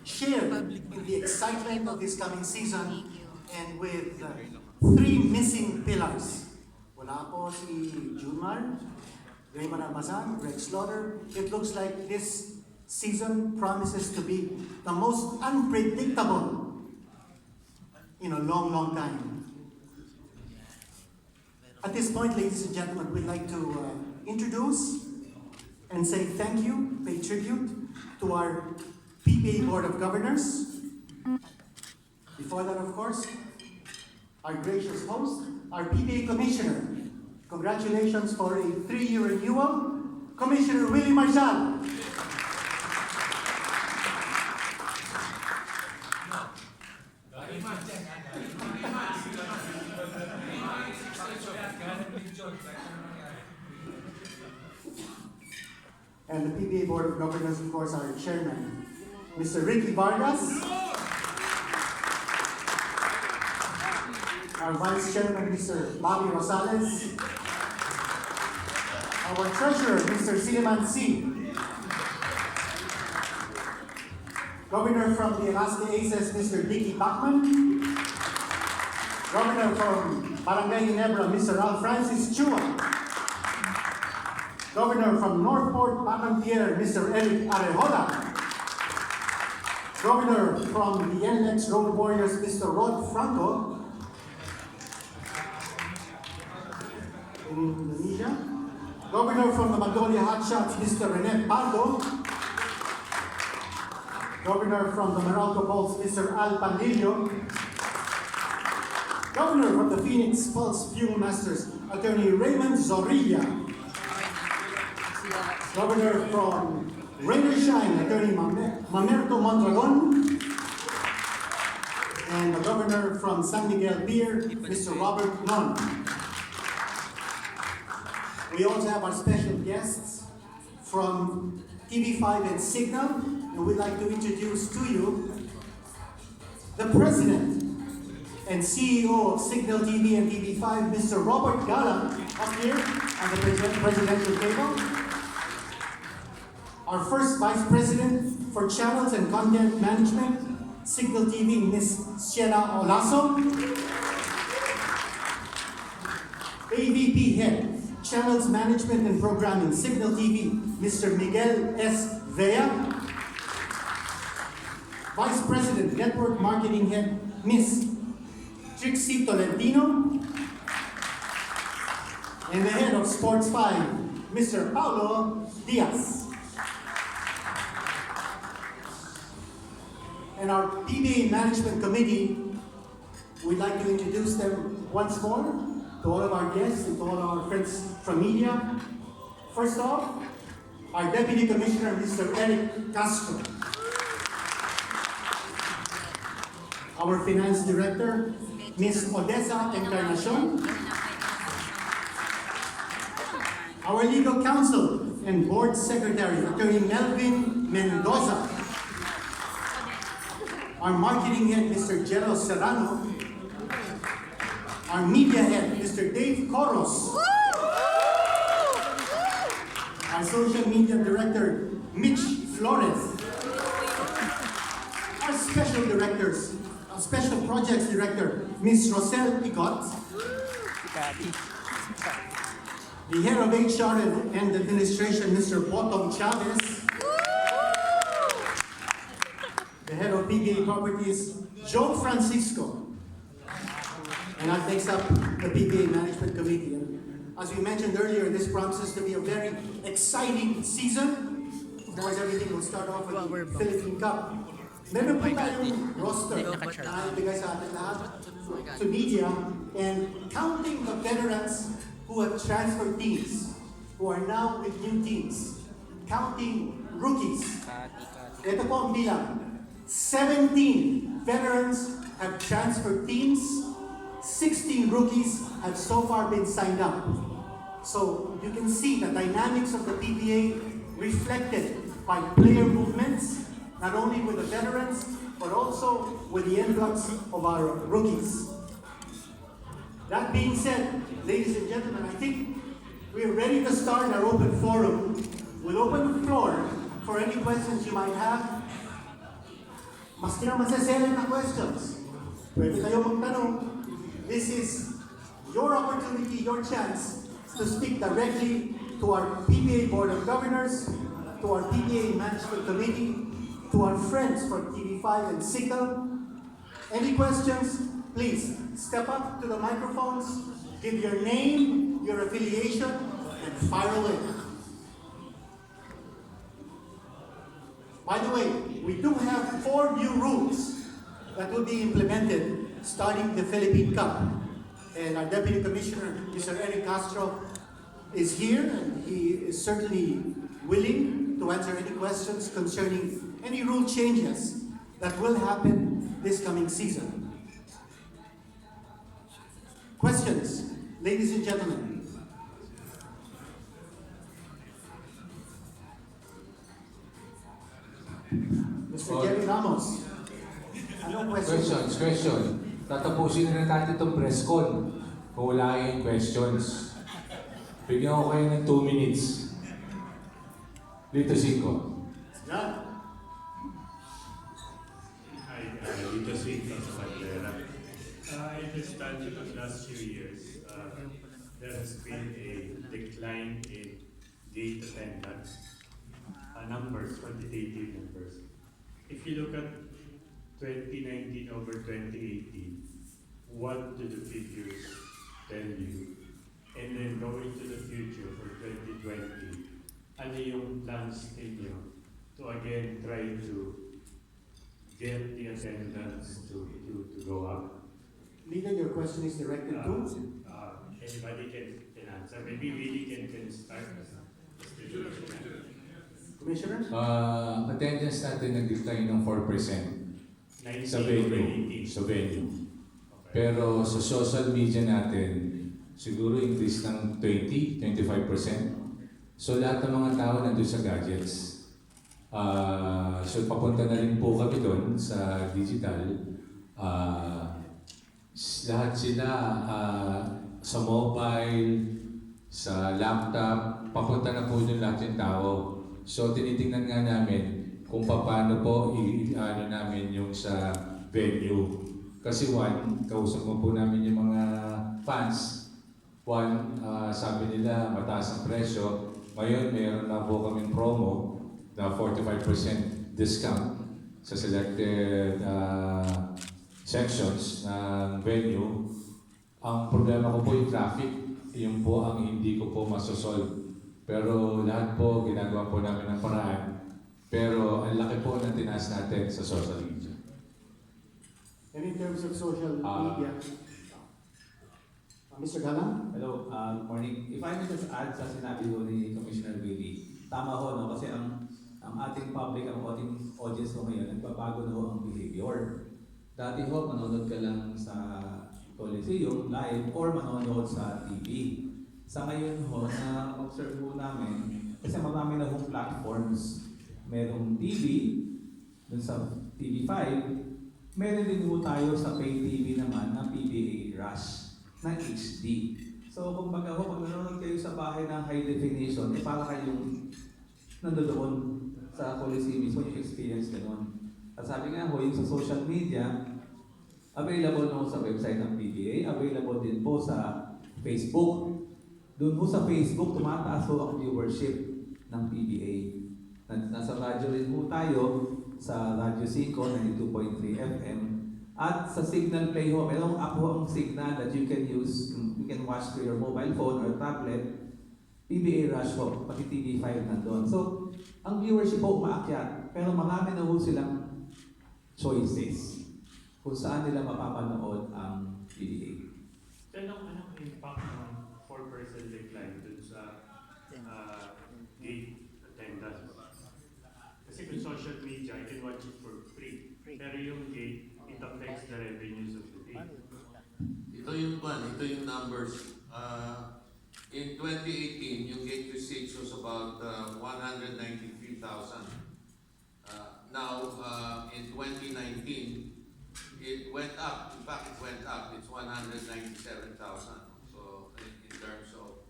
share in the excitement of this coming season and with three missing pillars. Wala po si Junmar, Raymond Almazan, Greg Slaughter. It looks like this season promises to be the most unpredictable in a long, long time. At this point, ladies and gentlemen, we'd like to introduce and say thank you, pay tribute to our PBA Board of Governors. Before that, of course, our gracious host, our PBA Commissioner. Congratulations for a 3-year renewal, Commissioner Willie Marshall. And the PBA Board of Governors, of course, our chairman, Mr. Ricky Vargas. Our vice chairman, Mr. Bobby Rosales. Our treasurer, Mr. Sileman C. Governor from the Alaska Aces, Mr. Dicky Bachman. Governor from Barangay Ginebra, Mr. Al Francis Chua. Governor from Northport, Batantier, Mr. Eric Arejola. Governor from the NLEX Road Warriors, Mr. Rod Franco. In Indonesia. Governor from the Magnolia Hotshots, Mr. Rene Pardo. Governor from the Meralco Bulls, Mr. Al Pandillo. Governor from the Phoenix Pulse Fuel Masters, Attorney Raymond Zorrilla. Governor from Rain or Shine, Attorney Mamerto Mondragon. And the Governor from San Miguel Pier, Mr. Robert Non. We also have our special guests from TV5 and Signal, and we'd like to introduce to you the President and CEO of Signal TV and TV5, Mr. Robert Gala, up here on the presidential table. Our first Vice President for Channels and Content Management, Signal TV, Ms. Sienna Olaso. AVP Head, Channels Management and Programming, Signal TV, Mr. Miguel S. Vea. Vice President, Network Marketing Head, Ms. Trixie Tolentino. And the Head of Sports 5, Mr. Paulo Diaz. And our PBA Management Committee, we'd like to introduce them once more to all of our guests and to all our friends from media. First off, our Deputy Commissioner, Mr. Eric Castro. Our Finance Director, Ms. Odessa Encarnacion. Our Legal Counsel and Board Secretary, Attorney Melvin Mendoza. Our Marketing Head, Mr. Gerald Serrano. Our Media Head, Mr. Dave Coros. Our Social Media Director, Mitch Flores. Our Special Directors, our Special Projects Director, Ms. Rosel Picot. The Head of HR and Administration, Mr. Bottom Chavez. The Head of PBA Properties, Joe Francisco. And that takes up the PBA Management Committee. And as we mentioned earlier, this promises to be a very exciting season. Of course, everything will start off with the Philippine Cup. Meron po tayong roster na ibigay sa atin lahat to media, and counting the veterans who have transferred teams, who are now with new teams, counting rookies. Ito po ang bilang. 17 veterans have transferred teams. 16 rookies have so far been signed up. So you can see the dynamics of the PBA reflected by player movements, not only with the veterans, but also with the influx of our rookies. That being said, ladies and gentlemen, I think we are ready to start our open forum. We'll open the floor for any questions you might have. Maski na maseselect na questions, pwede kayo magtanong. This is your opportunity, your chance to speak directly to our PBA Board of Governors, to our PBA Management Committee, to our friends from TV5 and Signal. Any questions, please step up to the microphones, give your name, your affiliation, and fire away. By the way, we do have 4 new rules that will be implemented starting the Philippine Cup. And our Deputy Commissioner, Mr. Eric Castro, is here, and he is certainly willing to answer any questions concerning any rule changes that will happen this coming season. Questions, ladies and gentlemen? Mr. Jerry Ramos, ano question? Question. Tatapusin na natin itong press con kung wala kayong questions. Bigyan ko kayo ng 2 minutes. Dito, Cinco. Yeah. Hi, Dito Cinco sa Pantera. I understand that in the last few years, there has been a decline in gate attendance, numbers, quantitative numbers. If you look at 2019 over 2018, what do the figures tell you? And then going to the future for 2020, ano yung plans ninyo to again try to get the attendance to go up? Leader, your question is directed to? Anybody can answer. Maybe Willie can start. Commissioner? Attendance natin nag-decline ng 4% sa venue. Okay. Pero sa social media natin, siguro increase ng 20-25%. So lahat ng mga tao nandun sa gadgets. So papunta na rin po kami doon sa digital. Lahat sila sa mobile, sa laptop, papunta na po doon lahat yung tao. So tinitingnan nga namin kung paano po i-ano namin yung sa venue. Kasi kausap mo po namin yung mga fans. Sabi nila mataas ang presyo. Ngayon meron na po kaming promo na 45% discount sa selected sections ng venue. Ang problema ko po yung traffic. Yun po ang hindi ko po masosolve. Pero lahat po ginagawa po namin ng paraan. Pero ang laki po ng tinaas natin sa social media. And in terms of social media, Mr. Gala? Hello, morning. If I may just add sa sinabi ko ni Commissioner Willie, tama ho, no? Kasi ang ating public, ang ating audience ho ngayon, nagbabago na ho ang behavior. Dati ho, manonood ka lang sa Coliseum live or manonood sa TV. Sa ngayon ho, na-observe ho namin, kasi marami na hong platforms. Merong TV, dun sa TV5, meron din ho tayo sa pay TV naman na PBA Rush na HD. So, kumbaga ho, pag nanonood kayo sa bahay ng high definition, para kayong nandoon sa Coliseum mismo yung experience gano'n. At sabi nga ho, yung sa social media, available na ho sa website ng PBA, available din po sa Facebook. Doon ho sa Facebook, tumataas ho ang viewership ng PBA. Nasa radyo rin ho tayo sa Radyo 5, 92.3 FM. At sa Signal Play ho, merong app ho ang Signal that you can use, you can watch through your mobile phone or tablet. PBA Rush ho, pati TV5 nandun. So, ang viewership po umaakyat, pero marami na ho silang choices kung saan nila mapapanood ang PBA. So, anong impact ng 4% decline dun sa gate attendance? Kasi kung social media, I can watch it for free. Pero yung gate, it affects the revenues of the gate. Ito yung numbers. In 2018, yung gate receipts was about 193,000. Now, in 2019, it went up. In fact, it went up. It's 197,000. So, in terms of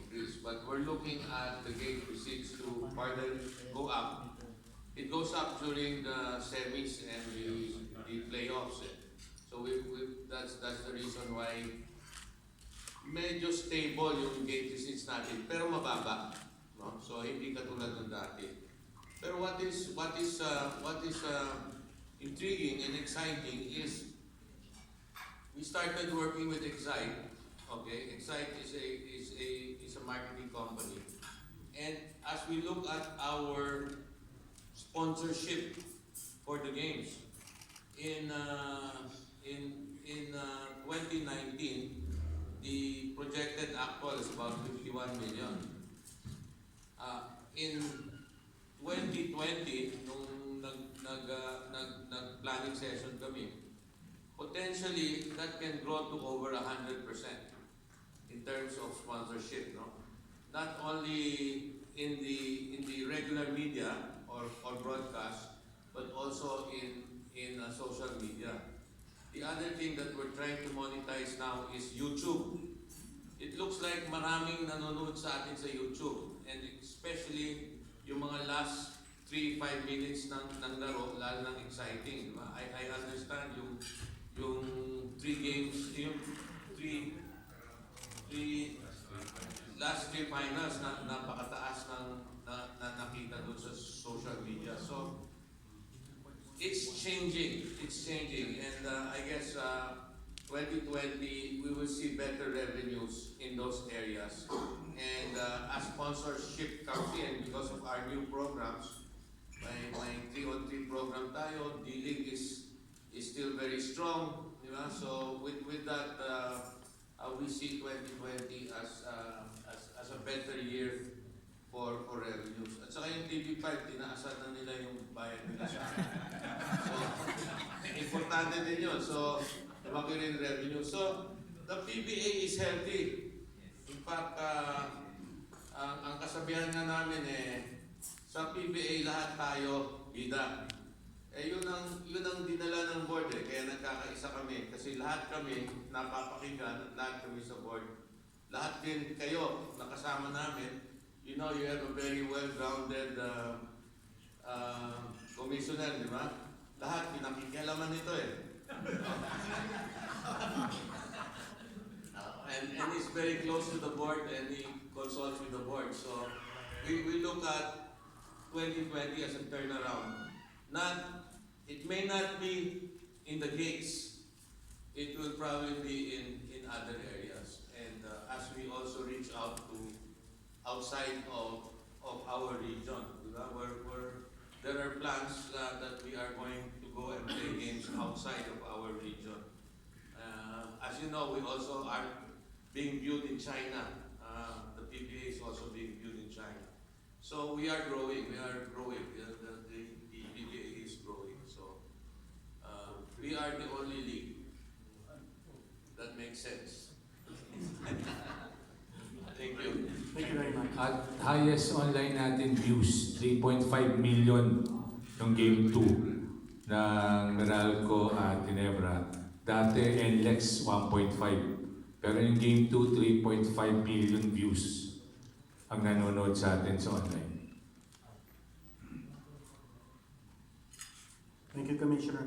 increase. But we're looking at the gate receipts to further go up. It goes up up during the semis and the playoffs. Eh. So that's the reason why medyo stable yung gate receipts natin, pero mababa. No? So hindi katulad ng dati. Pero what is intriguing and exciting is we started working with Excite. Okay, Excite is a marketing company, and as we look at our sponsorship for the games in 2019, the projected actual is about 51 million. In 2020, nung nag-planning session kami, potentially that can grow to over 100% in terms of sponsorship, no? Not only in the regular media or broadcast, but also in social media. The other thing that we're trying to monetize now is YouTube. It looks like maraming nanonood sa atin sa YouTube, and especially yung mga last 3-5 minutes ng laro, lalo ng exciting, di ba? I understand yung 3 games, yung 3 last 3 finals na napakataas ng nakita doon sa social media. So it's changing, and I guess 2020 we will see better revenues in those areas, and as sponsorship comes in because of our new programs, may 3-on-3 program tayo, D-League is still very strong, di ba? So with that we see 2020 as a better year for revenues. At saka yung TV5, tinaasan na nila yung bayad nila sa akin. So, importante din yun. So, lumaki rin revenue. So, the PBA is healthy. In fact, ang kasabihan nga namin sa PBA lahat tayo bida. Yun ang dinala ng board kaya nagkakaisa kami. Kasi lahat kami napapakinggan, lahat kami sa board. Lahat din kayo nakasama namin. You know, you have a very well-grounded commissioner, di ba? Lahat pinakikialaman nito and he's very close to the board and he consults with the board. So we look at 2020 as a turnaround. It may not be in the gates. It will probably be in other areas. And as we also reach out to outside of our region, where there are plans that we are going to go and play games outside of our region. As you know, we also are being viewed in China. The PBA is also being viewed in China. So we are growing. The PBA is growing. So we are the only league that makes sense. Thank you. Thank you very much. At highest online natin views, 3.5 million ng Game 2 ng Meralco at Ginebra. Dati NLEX 1.5. Pero yung Game 2, 3.5 million views ang nanonood sa atin sa online. Thank you, Commissioner.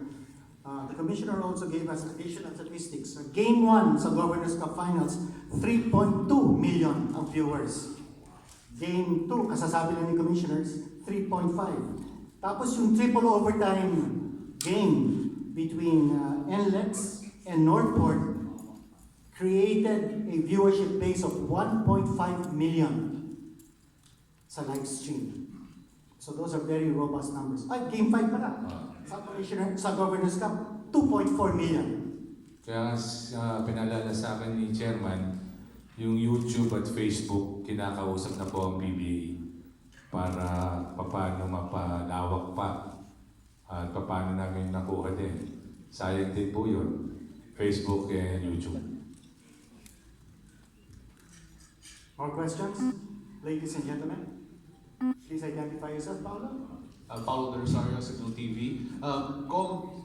The Commissioner also gave us additional statistics. So Game 1 sa Governors Cup Finals, 3.2 million ang viewers. Game 2, kasasabi lang ni Commissioners, 3.5. Tapos yung triple overtime game between NLEX and Northport created a viewership base of 1.5 million sa live stream. So those are very robust numbers. Game 5 pala. Sa Governors Cup, 2.4 million. Kaya pinalala sa akin ni Chairman, yung YouTube at Facebook, kinakausap na po ang PBA para paano mapalawak pa at paano namin nakuha din. Sayang din po yun, Facebook and YouTube. More questions? Ladies and gentlemen, please identify yourself, Paolo. Paulo De Rosario, Signal TV.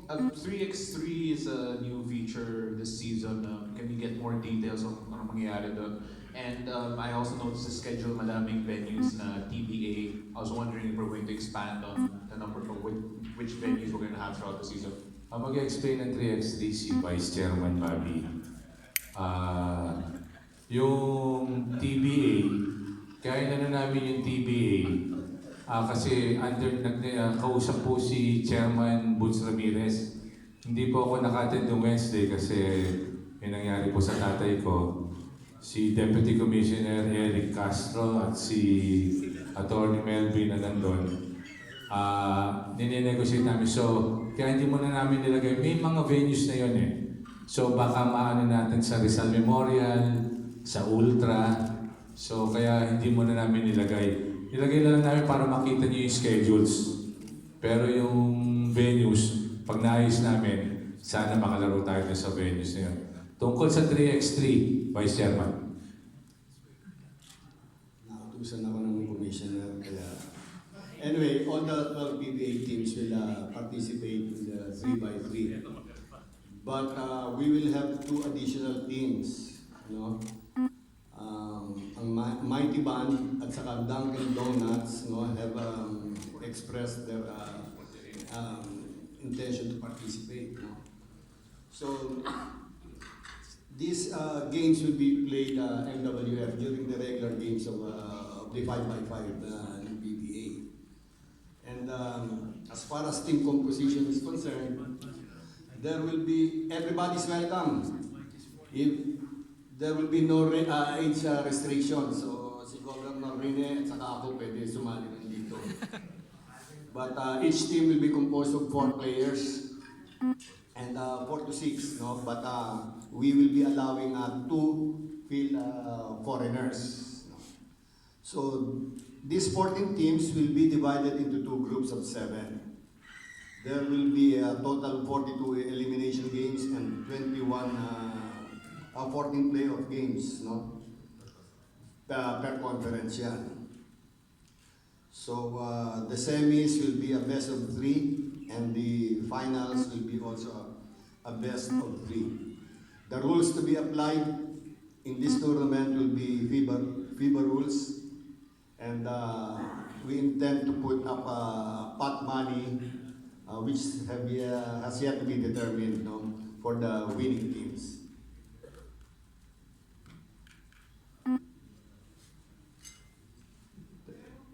3x3 is a new feature this season. Can we get more details on ano mangyayari doon? And I also noticed the schedule, madaming venues na PBA. I was wondering if we're going to expand on the number of which venues we're gonna have throughout the season? Ang mag-explain ng 3x3 si Vice Chairman Bobby. Yung TBA, kaya na namin yung TBA kasi kausap po si Chairman Boots Ramirez. Hindi po ako naka-attend ng Wednesday kasi may nangyari po sa tatay ko. Si Deputy Commissioner Eric Castro at si Attorney Melvin na nandun. Ninenegotiate namin. So, kaya hindi muna namin nilagay. May mga venues na yun eh. So, baka maano natin sa Rizal Memorial, sa Ultra. So, kaya hindi muna namin nilagay. Nilagay lang namin para makita niyo yung schedules. Pero yung venues, pag naayos namin, sana makalaro tayo sa venues na yun. Tungkol sa 3x3, Vice Chairman. Nakatusan ako ng commissioner. Kaya anyway, all the 12 PBA teams will participate in the 3x3. But we will have 2 additional teams. No? Ang Mighty Band at saka Dunkin' Donuts have expressed their intention to participate. No? So, these games will be played MWF during the regular games of the 5x5 in PBA. And as far as team composition is concerned, there will be, everybody's welcome. There will be no age restrictions. So si Governor Rene at saka ako pwede sumali rin dito. But each team will be composed of 4 players. And 4 to 6, no? But we will be allowing 2 field foreigners. No? So these 14 teams will be divided into 2 groups of 7. There will be a total 42 elimination games and 14 playoff games, no? Per conference yan. So the semis will be a best of 3 and the finals will be also a best of 3. The rules to be applied in this tournament will be FIBA rules, and we intend to put up pot money which has yet to be determined, no, for the winning teams.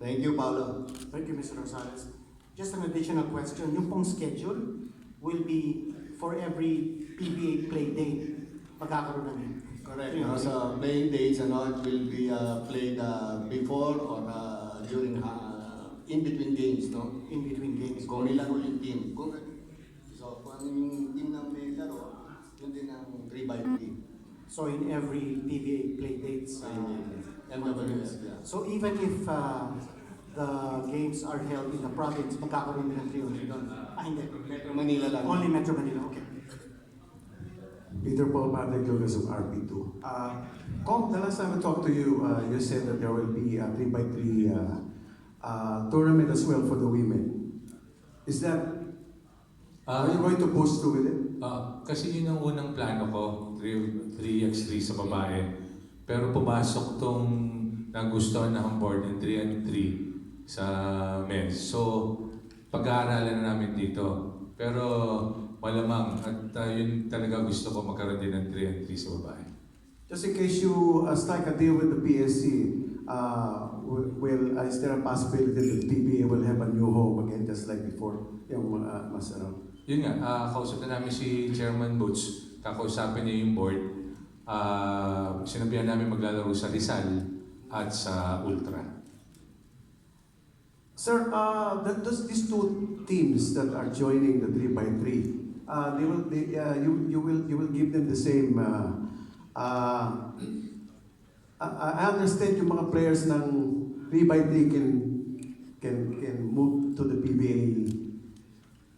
Thank you, Paolo. Thank you, Mr. Rosales. Just an additional question. Yung pong schedule will be for every PBA play date. Magkakaroon na yun. Correct. So playing dates, it will be played before or during in between games, no? In between games. Kung nilaro yung team. So kung yung team na may laro, yun din ang 3x3. So in every PBA play dates. MWS, yeah. So even if the games are held in the province, magkakaroon din ng 3 doon? Hindi. Metro Manila lang. Only Metro Manila, okay. Peter Paul Patrick Lucas of RP2. Kong, the last time I talked to you, you said that there will be a 3x3 tournament as well for the women. Is that, are you going to push through with it? Kasi yun ang unang plano ko, 3x3 sa babae. Pero pumasok tong nagustuhan na ang board ng 3x3 sa men's. So, pag-aaralan na namin dito. Pero malamang at yun talaga gusto ko magkaroon din ng 3x3 sa babae. Just in case you strike a deal with the PSC, is there a possibility that the PBA will have a new home again just like before? Yung mas Yun nga, kausap na namin si Chairman Boots, kakausapin niya yung board. Sinabihan namin maglalaro sa Rizal at sa Ultra. Sir, these 2 teams that are joining the 3x3, you will give them the same. I understand yung mga players ng 3x3 can move to the PBA,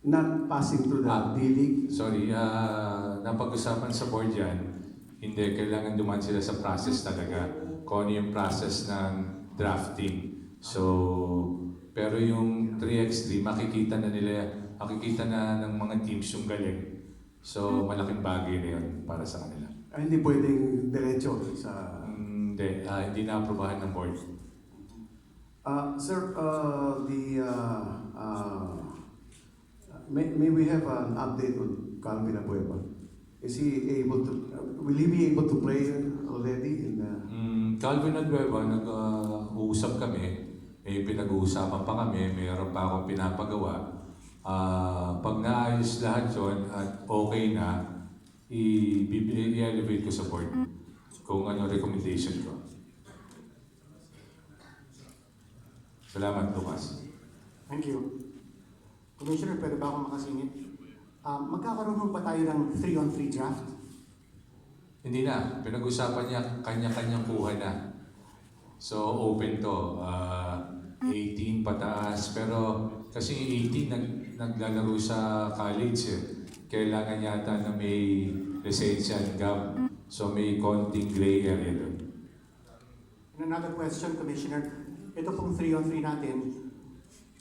not passing through the D-League. Sorry, napag-usapan sa board yan. Hindi, kailangan duman sila sa process talaga. Kung ano yung process ng drafting. So, pero yung 3x3, makikita na ng mga teams yung galing. So, malaking bagay na yun para sa kanila. Hindi pwedeng diretso sa... Hindi na-aprobahan ng board. Sir, may we have an update on Calvin Abueva? Is he able to, will he be able to play already in the... Calvin at Nueva, nag-uusap kami, may pinag-uusapan pa kami, mayroon pa akong pinapagawa. Pag naayos lahat yun at okay na, i-elevate ko sa board kung ano recommendation ko. Salamat, Lucas. Thank you. Commissioner, pwede ba akong makasingit? Magkakaroon ba tayo ng 3-on-3 draft? Hindi na, pinag-usapan niya, kanya-kanyang kuha na. So, open to. 18 pataas, pero kasi 18 naglalaro sa college eh. Kailangan yata na may lisensya and gab. So, may konting gray area doon. And another question, Commissioner. Ito pong 3-on-3 natin,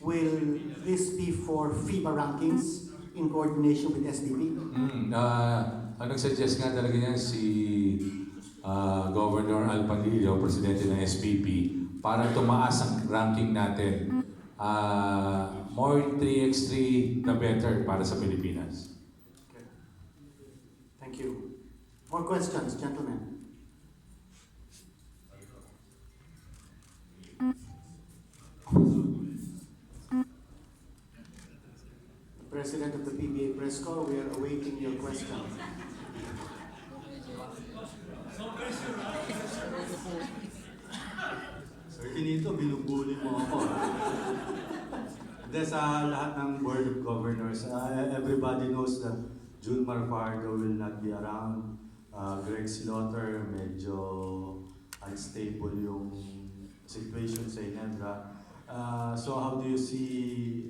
will this be for FIBA rankings in coordination with SBP? Ang nag-suggest nga talaga niyan si Governor Alpanillo, Presidente ng SPP, para tumaas ang ranking natin. More 3x3, the better para sa Pilipinas. Okay. Thank you. More questions, gentlemen? President of the PBA Press Corps, we are awaiting your question. Sir Tinito, binubuli mo ako. Hindi, sa lahat ng Board of Governors, everybody knows that June Marfardo will not be around. Greg Slaughter, medyo unstable yung situation sa Inebra. So how do you see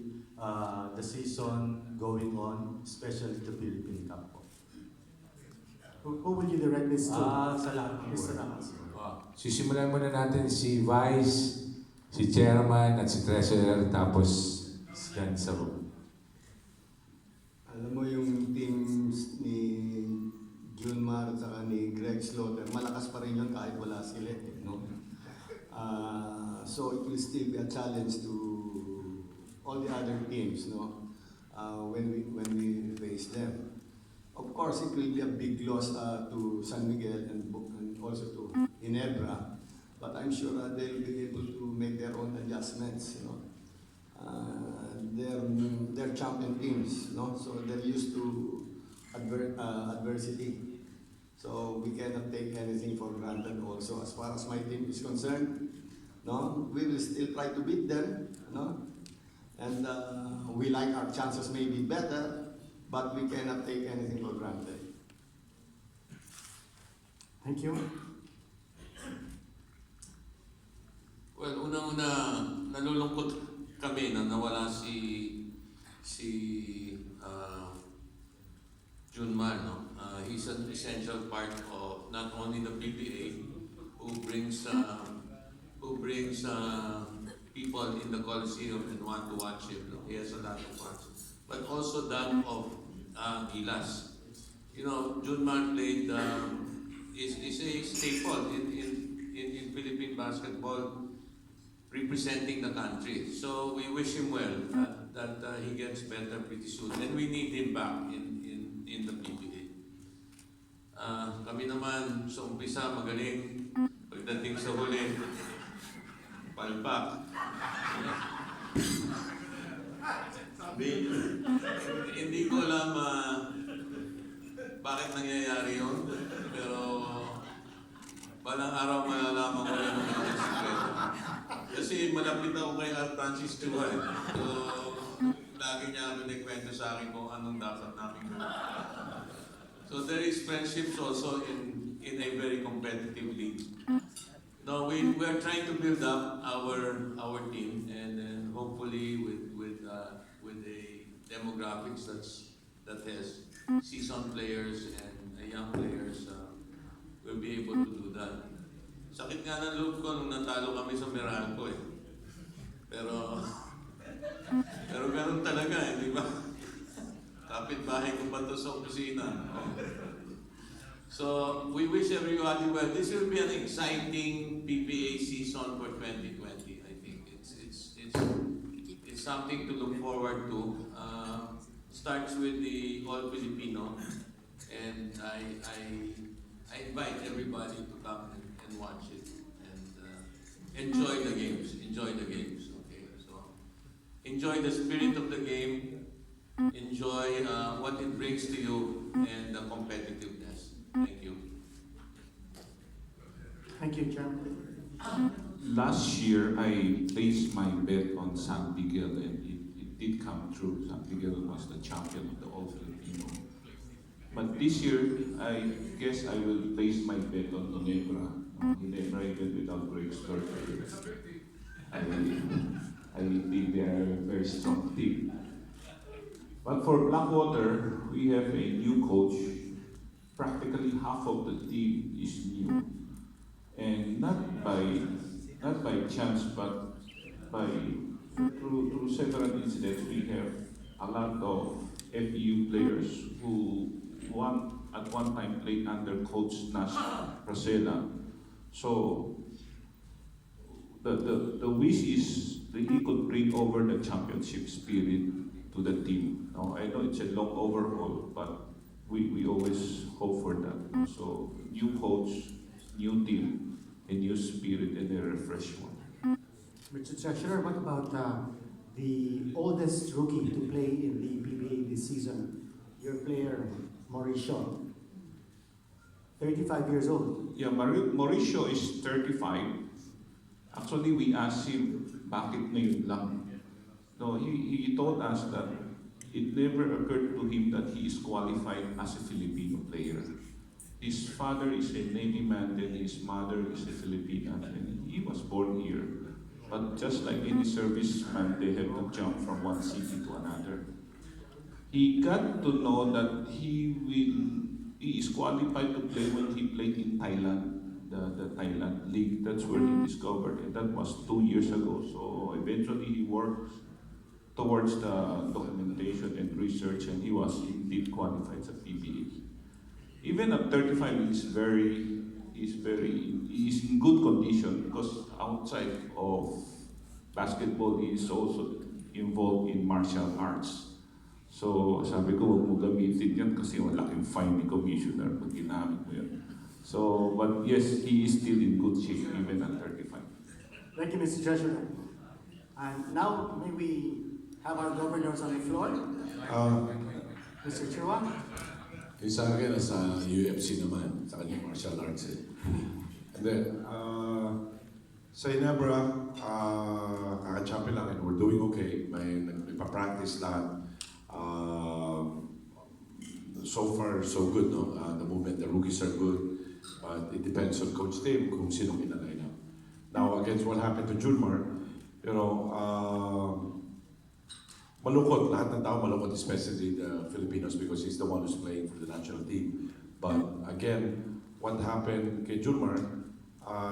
the season going on, especially the Philippine Cup? Who will you direct this to? Sa lahat ng Mr. board. Ramos. Sisimulan muna natin si Vice, si Chairman at si Treasurer, tapos yan sa room. Alam mo yung teams ni Junmar at saka ni Greg Slaughter, malakas pa rin yun kahit wala sila. No? So it will still be a challenge to all the other teams, no? When we face them. Of course, it will be a big loss to San Miguel and also to Ginebra, but I'm sure they'll be able to make their own adjustments. You know, they're champion teams, no? So they're used to adversity. So we cannot take anything for granted. Also, as far as my team is concerned, no, we will still try to beat them, no, and we like our chances maybe better. But we cannot take anything for granted. Thank you. Well, unang-una, nalulungkot kami na nawala si Junmar, no? He's an essential part of not only the PBA, who brings people in the Coliseum and want to watch him. No? He has a lot of fans, but also that of Gilas. You know, Junmar played is a staple in Philippine basketball, representing the country. So we wish him well that he gets better pretty soon, and we need him back in the PBA. Kami naman sa umpisa magaling, pagdating sa huli, palpak. Hindi ko alam bakit nangyayari yun, pero balang araw malalaman ko rin ang sikreto. Kasi malapit ako kay Art Francis Chua. So, lagi niya kwento sa akin kung anong dapat namin gawin. So there is friendships also in a very competitive league. No, we're trying to build up our team, and then hopefully with a demographics that has seasoned players and young players, we'll be able to do that. Sakit nga ng loob ko nung natalo kami sa Meralco eh. Pero ganun talaga eh, di ba? Kapit-bahay ko pa to sa opisina. So, we wish everybody well. This will be an exciting PBA season for 2020, I think. It's something to look forward to. starts with the All Filipino, and I invite everybody to come and watch it and enjoy the games. Enjoy the games. Okay, so enjoy the spirit of the game. Enjoy what it brings to you and the competitiveness. Thank you. Thank you, Chairman. Last year, I placed my bet on San Miguel, and it did come true. San Miguel was the champion of the All Filipino. But this year, I guess I will place my bet on Ginebra. Ginebra, even without Greg Sturcker, I think they are a very strong team. But for Blackwater, we have a new coach. Practically half of the team is new. And not by chance, but by through several incidents, we have a lot of FEU players who at one time played under Coach Nash Rosella. So the wish is that he could bring over the championship spirit to the team. Now I know it's a long overhaul, but we always hope for that. So new coach, new team, a new spirit, and a refreshed one. Mr. Treasurer, what about the oldest rookie to play in the PBA this season? Your player, Mauricio, 35 years old. Yeah, Mauricio is 35. Actually, we asked him, bakit ngayon lang? No, he told us that it never occurred to him that he is qualified as a Filipino player. His father is a Navy man, then his mother is a Filipina, and he was born here. But just like any serviceman, they have to jump from one city to another. He got to know that he is qualified to play when he played in Thailand, the Thailand league. That's where he discovered, and that was 2 years ago. So eventually he worked towards the documentation and research, and he was indeed qualified as a PBA. Even at 35, he's in good condition because outside of basketball, he is also involved in martial arts. So sabi ko, huwag mo gamitin yan kasi malaking fine ni commissioner pag ginamit mo yan. So, but yes, he is still in good shape even at 35. Thank you, Mr. Treasurer. And now, may we have our governors on the floor? Mr. Chua? Yung sa akin, sa UFC naman, sa kanyang martial arts eh. And then, sa Ginebra, kaka-champion lang and we're doing okay. May nagpa-practice lahat. So far, so good, no? The movement, the rookies are good. But it depends on Coach Tim kung sinong ina-line up. Now, against what happened to Junmar, you know, malungkot, lahat ng tao malungkot, especially the Filipinos because he's the one who's playing for the national team. But again, what happened kay Junmar,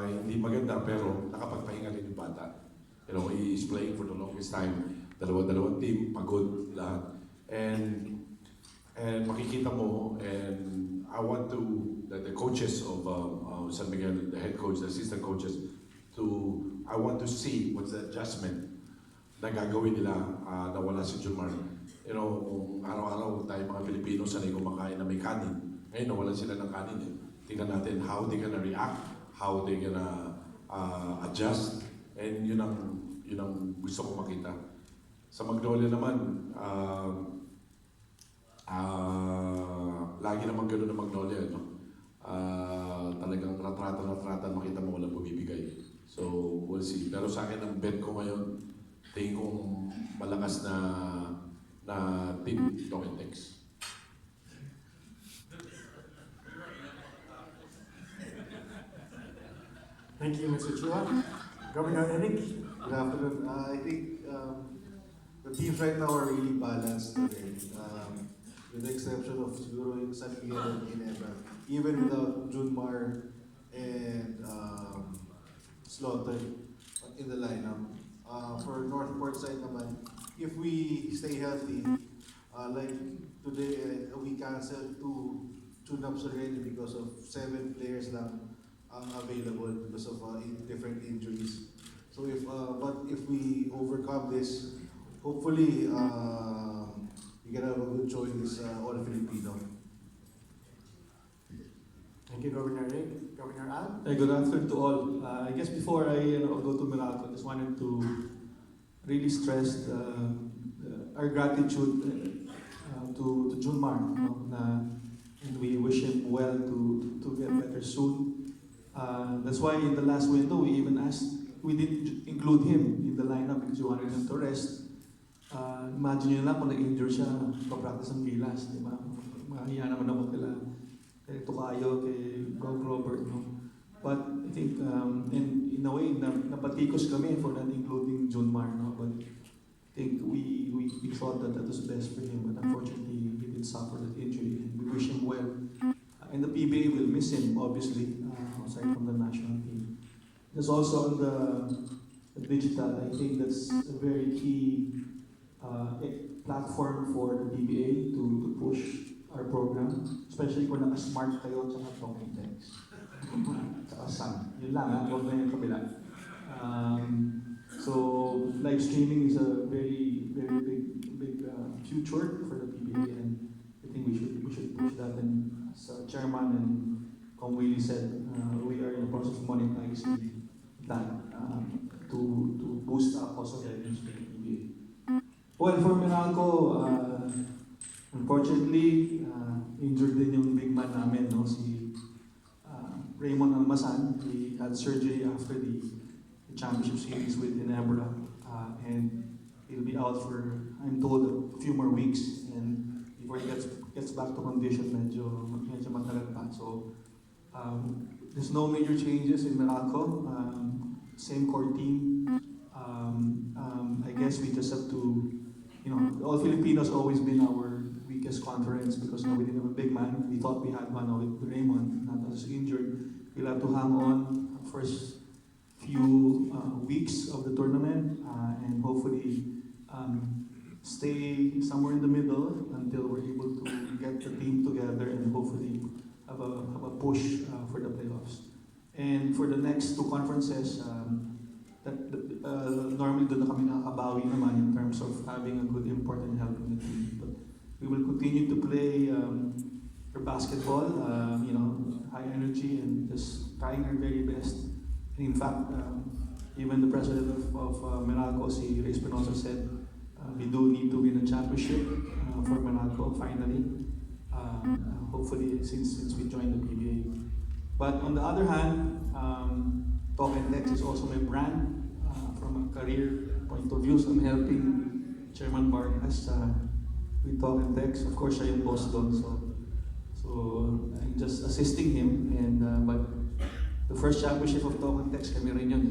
hindi maganda pero nakapagpahinga rin yung bata. You know, he is playing for the longest time. Dalawang team, pagod lahat. And makikita mo, and I want to, the coaches of San Miguel, the head coach, the assistant coaches, I want to see what's the adjustment na gagawin nila na wala si Junmar. You know, kung araw-araw tayo mga Pilipino sanay kumakain na may kanin. Ngayon, nawalan sila ng kanin eh. Tingnan natin how they gonna react, how they gonna adjust. And yun ang gusto ko makita. Sa Magnolia naman, lagi naman gano'n na Magnolia, no? Talagang ratrata, makita mo walang bumibigay. So, we'll see. Pero sa akin, ang bet ko ngayon, tingin kong malakas na team Tokentex. Thank you, Mr. Chua. Governor Eric? Good afternoon. I think the teams right now are really balanced today. With the exception of siguro yung San Miguel and Ginebra. Even without Junmar and Slaughter in the lineup. For Northport side naman, if we stay healthy, like today, we canceled 2 tune-ups already because of 7 players lang available because of different injuries. So but if we overcome this, hopefully we we can have a good show in this All-Filipino. Thank you, Governor Rick. Governor Al? Good afternoon to all. I guess before I go to Miracle, I just wanted to really stress our gratitude to Junmar. And we wish him well to get better soon. That's why in the last window, we didn't include him in the lineup because we wanted him to rest. Imagine nyo lang kung nag-injure siya, pa-practice ang gilas, di ba? Mahiya naman ako kay Tokayo, kay Gog Robert, no? But I think, in a way, napatikos kami for not including Junmar, no? But I think we thought that was best for him, but unfortunately, he did suffer that injury, and we wish him well. And the PBA will miss him, obviously, aside from the national team. There's also on the digital, I think that's a very key platform for the PBA to push our program, especially kung naka-smart kayo at saka talking text. Tsaka sun. Yun lang ha, huwag na yung kabila. So live streaming is a very, very big future for the PBA, and I think we should push that. And as Chairman and Kong Willie said, we are in the process of monetizing that to boost our cost of revenues for the PBA. Well, for Miracle, unfortunately, injured din yung big man namin, no? Si Raymond Almasan. He had surgery after the championship series with Ginebra, and he'll be out for, I'm told, a few more weeks. And before he gets back to condition, medyo matagal pa. So there's no major changes in Miracle. Same core team. I guess we just have to, all Filipinos always been our weakest conference because we didn't have a big man. We thought we had one with Raymond, not as injured. We'll have to hang on first few weeks of the tournament and hopefully stay somewhere in the middle until we're able to get the team together and hopefully have a push for the playoffs. And for the next two conferences, normally doon na kami nakakabawi naman in terms of having a good import and helping the team. But we will continue to play our basketball, high energy and just trying our very best. And in fact, even the president of Meralco, si Ray Espinosa, said we do need to win a championship for Meralco finally. Hopefully, since we joined the PBA. But on the other hand, Talk and Text is also my brand from a career point of view. So I'm helping Chairman Vargas with Talk and Text. Of course, siya yung boss doon, so I'm just assisting him. And but the first championship of Talk and Text kami rin yun,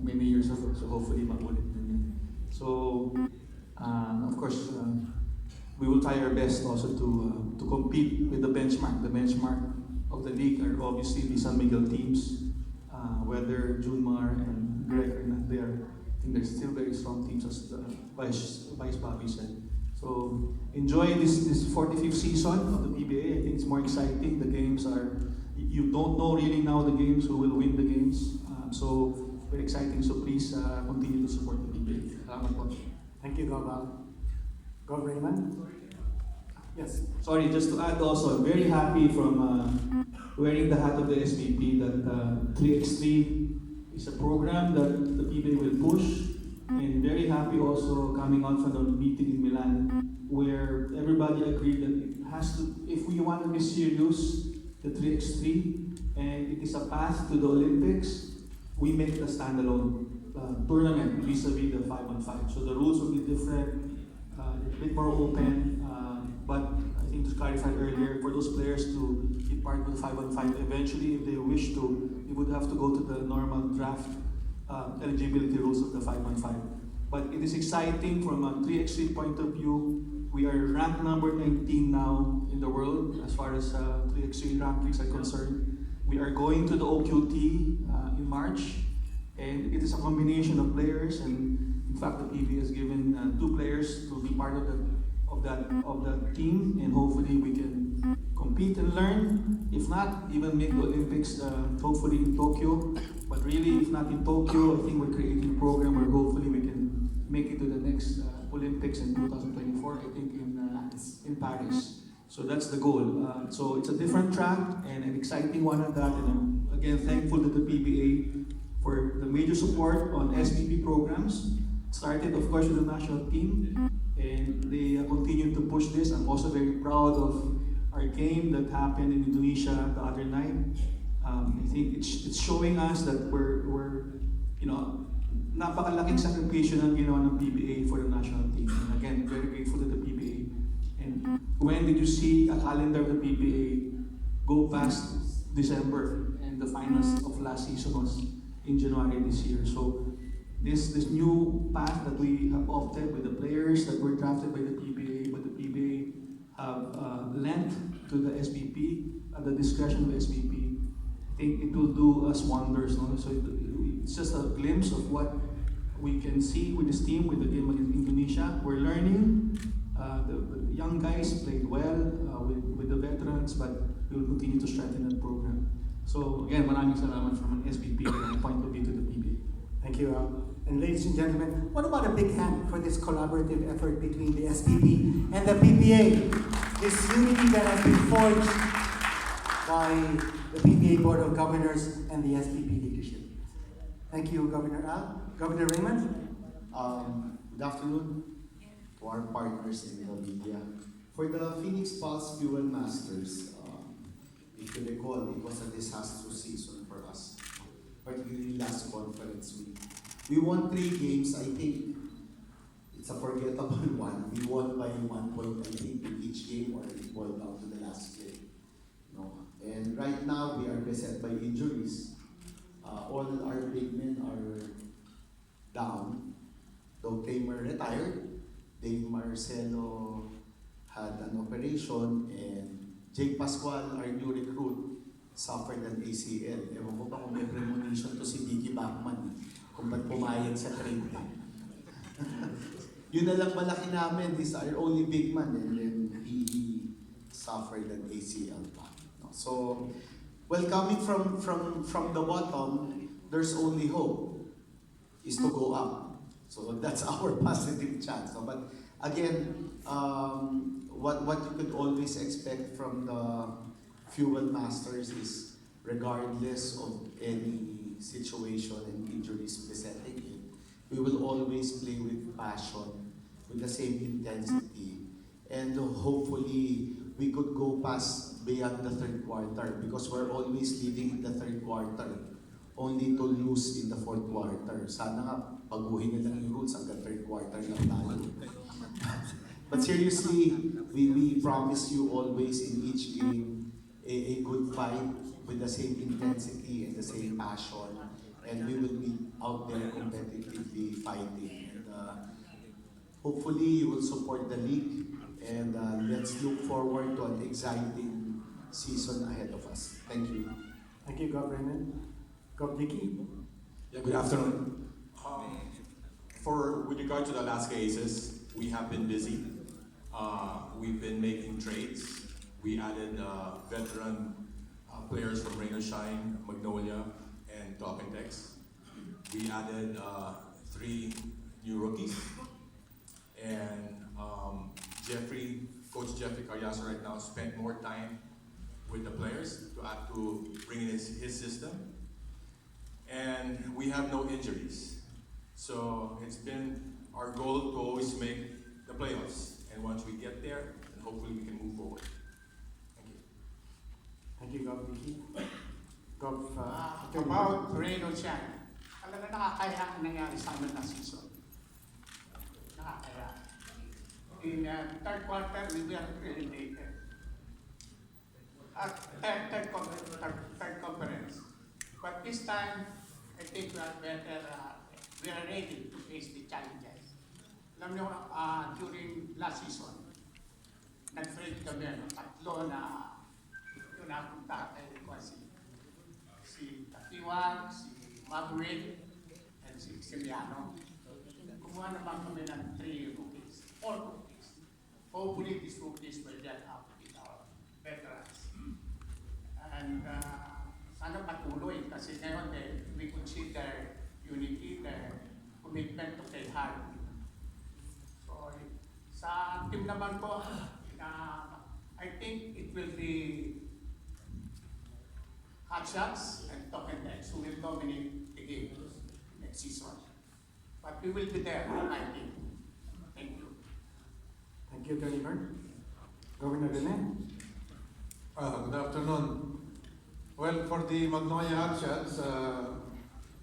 many years ago. So hopefully magulit din yun. So of course, we will try our best also to compete with the benchmark. The benchmark of the league are obviously the San Miguel teams. Whether Junmar and Greg are not there, I think they're still very strong teams, as Vice Bobby said. So enjoy this 45th season of the PBA. I think it's more exciting. The games are, you don't know really now the games, who will win the games. So very exciting. So please continue to support the PBA. Salamat po. Thank you, Gov. Gov Raymond? Yes. Sorry, just to add also, I'm very happy from wearing the hat of the SVP that 3x3 is a program that the PBA will push, and very happy also coming out from the meeting in Milan where everybody agreed that it has to, if we want to be serious, the 3x3, and it is a path to the Olympics, we make it a standalone tournament vis-a-vis the 5-on-5. So the rules will be different, a bit more open, but I think to clarify earlier, for those players to be part of the 5-on-5, eventually if they wish to, they would have to go to the normal draft eligibility rules of the 5-on-5. But it is exciting from a 3x3 point of view. We are ranked number 19 now in the world as far as 3x3 rankings are concerned. We are going to the OQT in March, and it is a combination of players, and in fact the PBA has given 2 players to be part of that team, and hopefully we can compete and learn. If not, even make the Olympics hopefully in Tokyo. But really, if not in Tokyo, I think we're creating a program where hopefully we can make it to the next Olympics in 2024. I think in in Paris. So that's the goal. So it's a different track and an exciting one at that. And I'm again thankful to the PBA for the major support on SPP programs. Started, of course, with the national team, and they continue to push this. I'm also very proud of our game that happened in Indonesia the other night. I think it's showing us that we're napakalaking sakripisyo ng ginawa ng PBA for the national team. And again, very grateful to the PBA. And when did you see a calendar of the PBA go past December, and the finals of last season was in January this year? So this new path that we have opted with the players that were drafted by the PBA, but the PBA have lent to the SPP at the discretion of SPP. I think it will do us wonders. No? So it's just a glimpse of what we can see with this team, with the game against Indonesia. We're learning. The young guys played well with the veterans, but we will continue to strengthen that program. So again, maraming salamat from an SPP and point of view to the PBA. Thank you, Al. And ladies and gentlemen, what about a big hand for this collaborative effort between the SPP and the PBA? This unity that has been forged by the PBA Board of Governors and the SPP leadership. Thank you, Governor Al. Governor Raymond? Good afternoon to our partners in the media. For the Phoenix Pulse Fuel Masters, if you recall, it was a disastrous season for us, particularly last conference week. We won 3 games. I think it's a forgettable one. We won by 1 point, I think, in each game, or it boiled down to the last game. No. And right now, we are beset by injuries. All our big men are down. Though Kramer retired, Dave Marcelo had an operation, and Jake Pascual, our new recruit, suffered an ACL. Ewan ko pa kung may premonition to si Vicky Bachman, kung ba't pumayag sa trade. Yun na lang malaki namin, he's our only big man, and then he suffered an ACL pa. So, well, coming from the bottom, there's only hope, is to go up. So that's our positive chance. No? But again, what you could always expect from the Fuel Masters is, regardless of any situation and injuries besetting it, we will always play with passion, with the same intensity, and hopefully we could go past beyond the third quarter, because we're always leading in the third quarter, only to lose in the fourth quarter. Sana nga, baguhin na lang yung rules hanggang third quarter lang tayo. But seriously, we promise you always in each game a good fight with the same intensity and the same passion, and we will be out there competitively fighting. And hopefully you will support the league, and let's look forward to an exciting season ahead of us. Thank you. Thank you, Gov. Raymond. Gov. Dicky? Yeah, good afternoon. With regard to the Alaska Aces, we have been busy. We've been making trades. We added veteran players from Rain or Shine, Magnolia, and Talking Tex. We added 3 new rookies. And Coach Jeffrey Carriazo right now spent more time with the players to bring in his system. And we have no injuries. So it's been our goal to always make the playoffs. And once we get there, then hopefully we can move forward. Thank you. Thank you, Gov. Dicky. Gov. About Rain or Shine, talaga nakakaya ang nangyari sa amin na season. Nakakaya. In third quarter, we were eliminated. Third conference. But this time, I think we are better. We are ready to face the challenges. Alam niyo, during last season, nag-trade kami, tatlo na yun napunta kay si Tatiwag, si Maverick, and si Ximiano. Kumuha naman kami ng 4 rookies. Hopefully, these rookies will get up with our veterans. And sana patuloy, kasi ngayon we consider unity, the commitment to play hard. So, sa team naman po, I think it will be hot shots and talk and text who will dominate the game next season. But we will be there fighting. Thank you. Thank you, Attorney Byrne. Governor Rene. Good afternoon. Well, for the Magnolia Hotshots,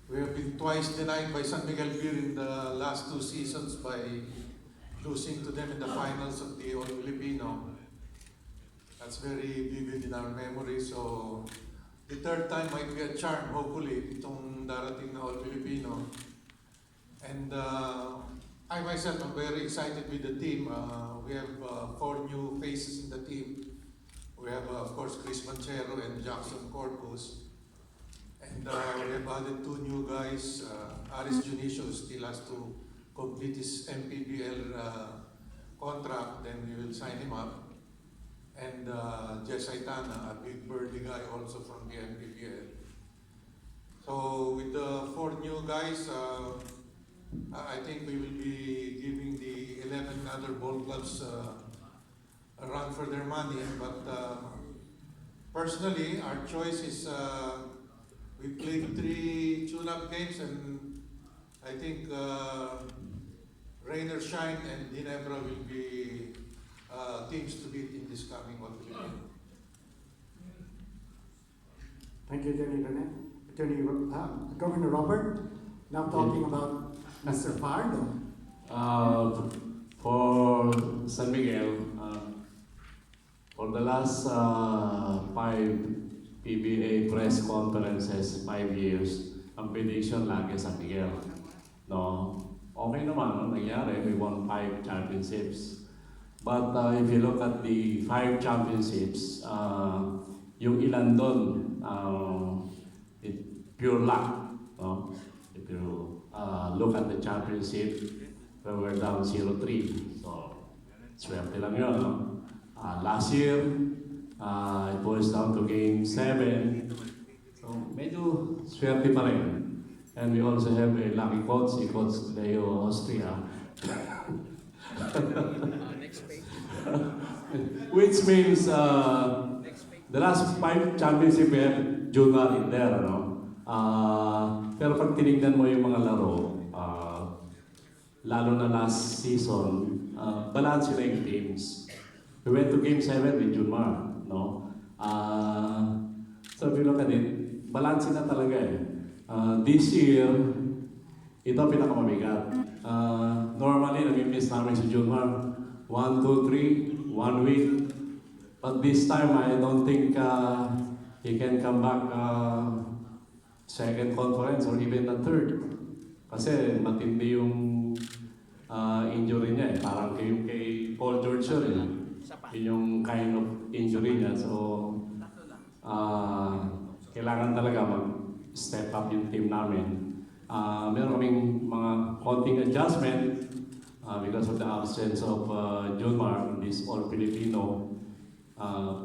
we have been twice denied by San Miguel Beer in the last 2 seasons by losing to them in the finals of the All Filipino. That's very vivid in our memory. So the third time might be a charm, hopefully, itong darating na All Filipino. And I myself am very excited with the team. We have 4 new faces in the team. We have, of course, Chris Manchero and Jackson Corpus. And we have added 2 new guys. Aris Junicio still has to complete his MPBL contract, then we will sign him up. And Jess Aitana, a big burly guy also from the MPBL. So with the 4 new guys, I think we will be giving the 11 other ball clubs a run for their money. But personally, our choice is we played 3 tune-up games, and I think Rain or Shine and Ginebra will be teams to beat in this coming All Filipino. Thank you, Attorney Rene. Governor Robert, now talking about Mr. Pardo. For San Miguel, for the last 5 PBA press conferences, 5 years, ang prediction lagi San Miguel. No? Okay naman, no? Nangyari, we won 5 championships. But if you look at the 5 championships, yung ilan doon, pure luck. No? If you look at the championship, we were down 0-3. So, swerte lang yun. No? Last year, it was down to game 7. So, medyo swerte pa rin. And we also have a lucky coach, si Coach Leo Austria. Which means the last 5 championship we have junior in there, no? Pero pag tinignan mo yung mga laro, lalo na last season, balance sila yung teams. We went to game 7 with Junmar, no? So if you look at it, balance na talaga eh. This year, ito pinakamabigat. Normally, nami-miss namin si Junmar. 1, 2, 3, 1 week. But this time, I don't think he can come back second conference or even the third. Kasi matindi yung injury niya eh. Parang kay Paul George yun. Yun yung kind of injury niya. So, kailangan talaga mag-step up yung team namin. Meron kaming mga konting adjustment because of the absence of Junmar, this All Filipino.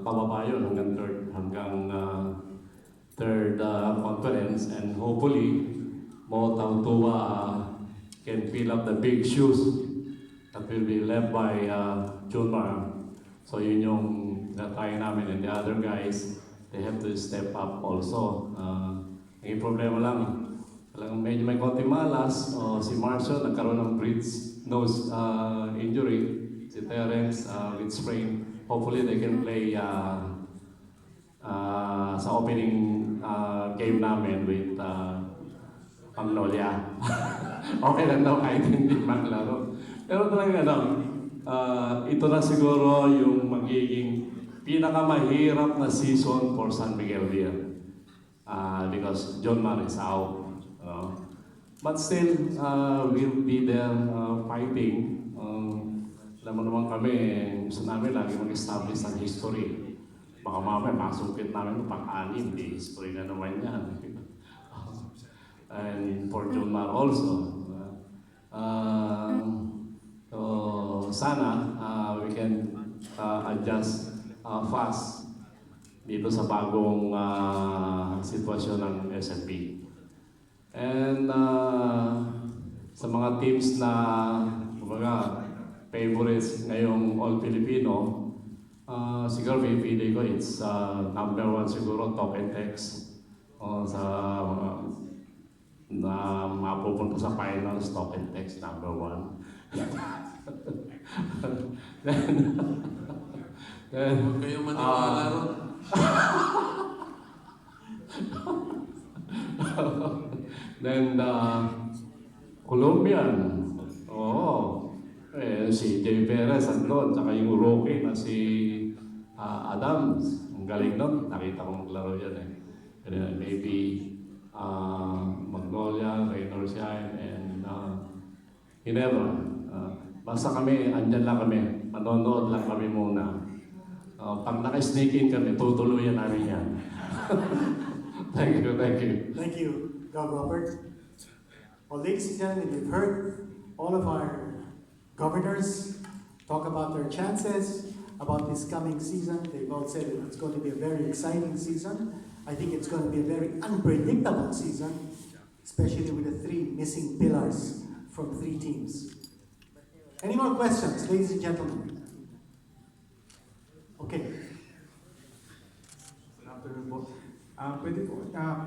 Pababa yun hanggang third conference, and hopefully Mo Tautua can fill up the big shoes that will be left by Junmar. So yun yung natry namin, and the other guys, they have to step up also. Yung problema lang, medyo may konti malas. Si Marshall nagkaroon ng bridge nose injury. Si Terence with sprain. Hopefully they can play sa opening game namin with Magnolia. Okay lang daw kahit hindi maglaro. Pero talaga ito na siguro yung magiging pinakamahirap na season for San Miguel Beer. Because John Mar is out. But still, we'll be there fighting. Alam mo naman kami, gusto namin lagi mag-establish ang history. Baka mamaya masungkit namin pang-anim, di history na naman yan. And for John Mar also. So sana we can adjust fast dito sa bagong sitwasyon ng SFB. And sa mga teams na kumbaga favorites ngayong All Filipino, Siguro pipili ko, it's number one siguro, talk and text. Sa na mapupunta sa finals, talk and text, number one. then, Huwag kayong maniwala ron. then, Colombian. Oo. Si Jay Perez andun, saka yung rookie na si Adams. Ang galing nun. Nakita ko maglaro yan eh. And then maybe Magnolia, Reynolds yan, and Ginebra. Basta kami, andyan lang kami. Manonood lang kami muna. Pag naka-sneak in kami, tutuluyan namin yan. Thank you, thank you. Thank you, Gov. Robert. Well, ladies and gentlemen, you've heard all of our governors talk about their chances, about this coming season. They've all said that it's going to be a very exciting season. I think it's going to be a very unpredictable season, especially with the 3 missing pillars from 3 teams. Any more questions, ladies and gentlemen? Okay. Good afternoon po. Pwede po,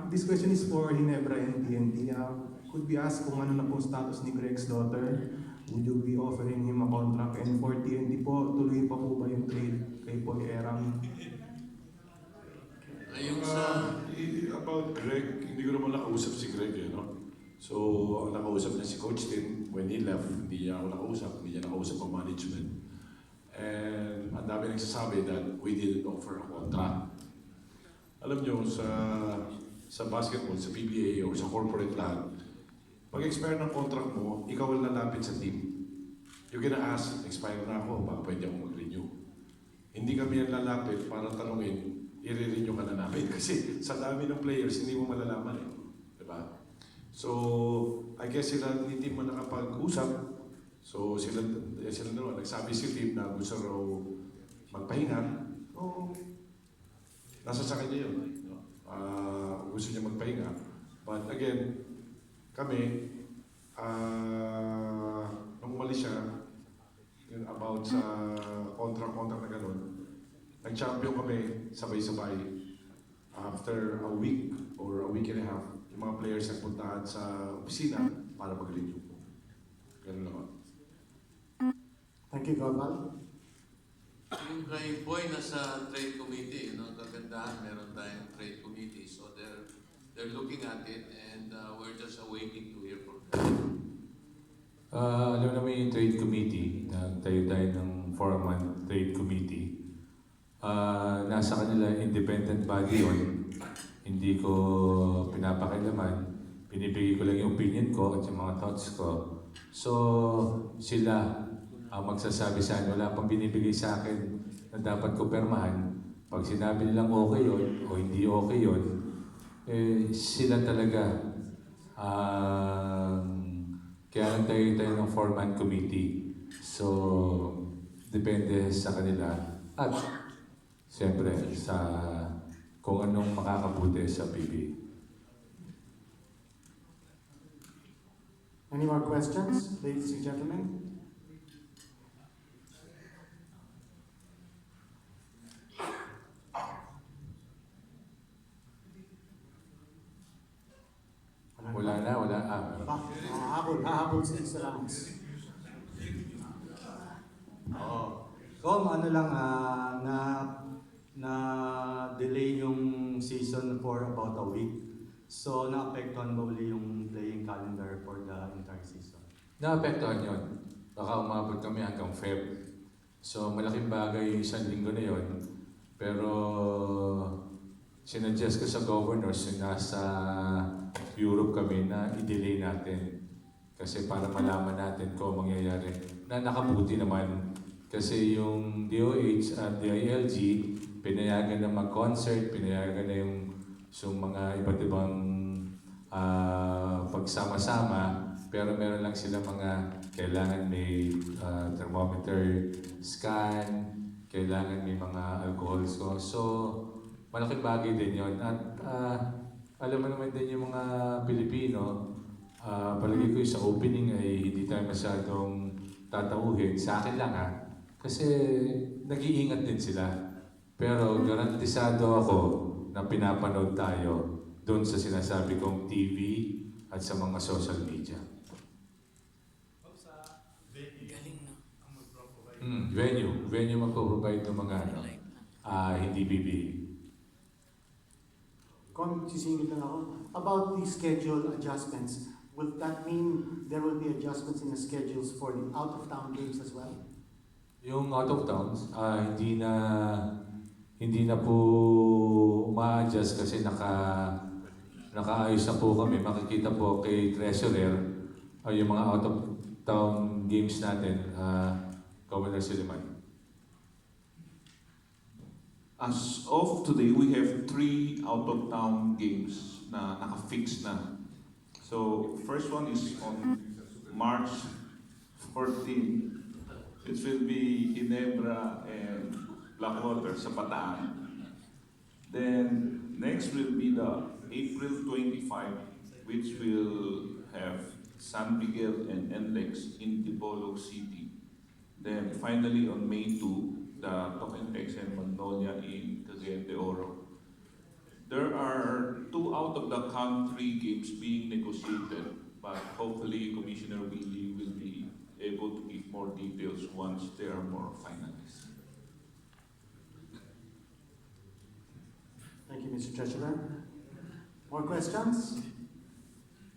this question is for Ginebra and TNT. Could we ask kung ano na po status ni Greg's daughter? Would you be offering him a contract? And for TNT po, tuloy pa po ba yung trade kay Paul Eram? Ayun sa... About Greg, hindi ko naman nakausap si Greg eh, no? So, ang nakausap niya si Coach Tin, when he left, hindi niya ako nakausap, hindi niya nakausap ang management. And ang dami nagsasabi that we didn't offer a contract. Alam niyo, sa basketball, sa PBA o sa corporate lahat, pag expire ng contract mo, ikaw ang lalapit sa team. You're gonna ask, expire na ako, baka pwede akong mag-renew. Hindi kami ang lalapit para tanungin, i-renew ka na namin. Kasi sa dami ng players, hindi mo malalaman eh. Diba? So, I guess sila, ni team mo nakapag-usap. So, sila naman, nagsabi si team na gusto raw magpahinga. So, nasa sa kanya yun. Gusto niya magpahinga. But again, kami, nung umalis siya, yun about sa contract na gano'n, nag-champion kami sabay-sabay. After a week or a week and a half, yung mga players nagpuntahan sa opisina para mag-renew. Ganun naman. Thank you, Gopal. Yung kay Boy nasa trade committee, kagandahan, meron tayong trade committee. So they're looking at it and we're just awaiting to hear from them. Alam naman yung trade committee, nagtayo tayo ng 4-month trade committee. Nasa kanila independent body yun. Hindi ko pinapakilaman. Binibigay ko lang yung opinion ko at yung mga thoughts ko. So, sila ang magsasabi sa akin, wala pang binibigay sa akin na dapat ko permahan. Pag sinabi nilang okay yun o hindi okay yun, sila talaga. Kaya nagtayo tayo ng 4-man committee. So, depende sa kanila. At, siyempre, sa kung anong makakabuti sa PBA. Any more questions, ladies and gentlemen? Wala na, wala. Hahabol sa Israels. Kung ano lang, na delay yung season for about a week. So, naapektuhan ba uli yung playing calendar for the entire season? Naapektuhan yun. Baka umabot kami hanggang Feb. So, malaking bagay yung 1 linggo na yun. Pero, sinuggest ko sa governors na nasa Europe kami na i-delay natin. Kasi para malaman natin kung mangyayari. Na nakabuti naman. Kasi yung DOH at DILG, pinayagan na mag-concert, pinayagan na yung mga iba't ibang pagsama-sama. Pero meron lang sila mga kailangan may thermometer scan, kailangan may mga alcohol. So malaking bagay din yun. At alam mo naman din yung mga Pilipino, palagi ko sa opening ay hindi tayo masyadong tatauhin. Sa akin lang kasi nag-iingat din sila. Pero garantisado ako na pinapanood tayo doon sa sinasabi kong TV at sa mga social media. Venue magpo-provide ng mga hindi PBA. Sisingit lang ako. About the schedule adjustments, will that mean there will be adjustments in the schedules for the out-of-town games as well? Yung out of towns, hindi na po ma-adjust kasi nakaayos na po kami. Makikita po kay Treasurer yung mga out of town games natin, Governor Siliman. As of today, we have 3 out-of-town games na naka-fix na. So, first one is on March 14. It will be Ginebra and Blackwater sa Bataan. Then, next will be the April 25, which will have San Miguel and NLEX in Dipolog City. Then, finally, on May 2, the Tokentex and Magnolia in Cagayan de Oro. There are 2 out-of-the-country games being negotiated, but hopefully Commissioner Willie will be able to give more details once they are more finalized. Thank you, Mr. Treasurer. More questions?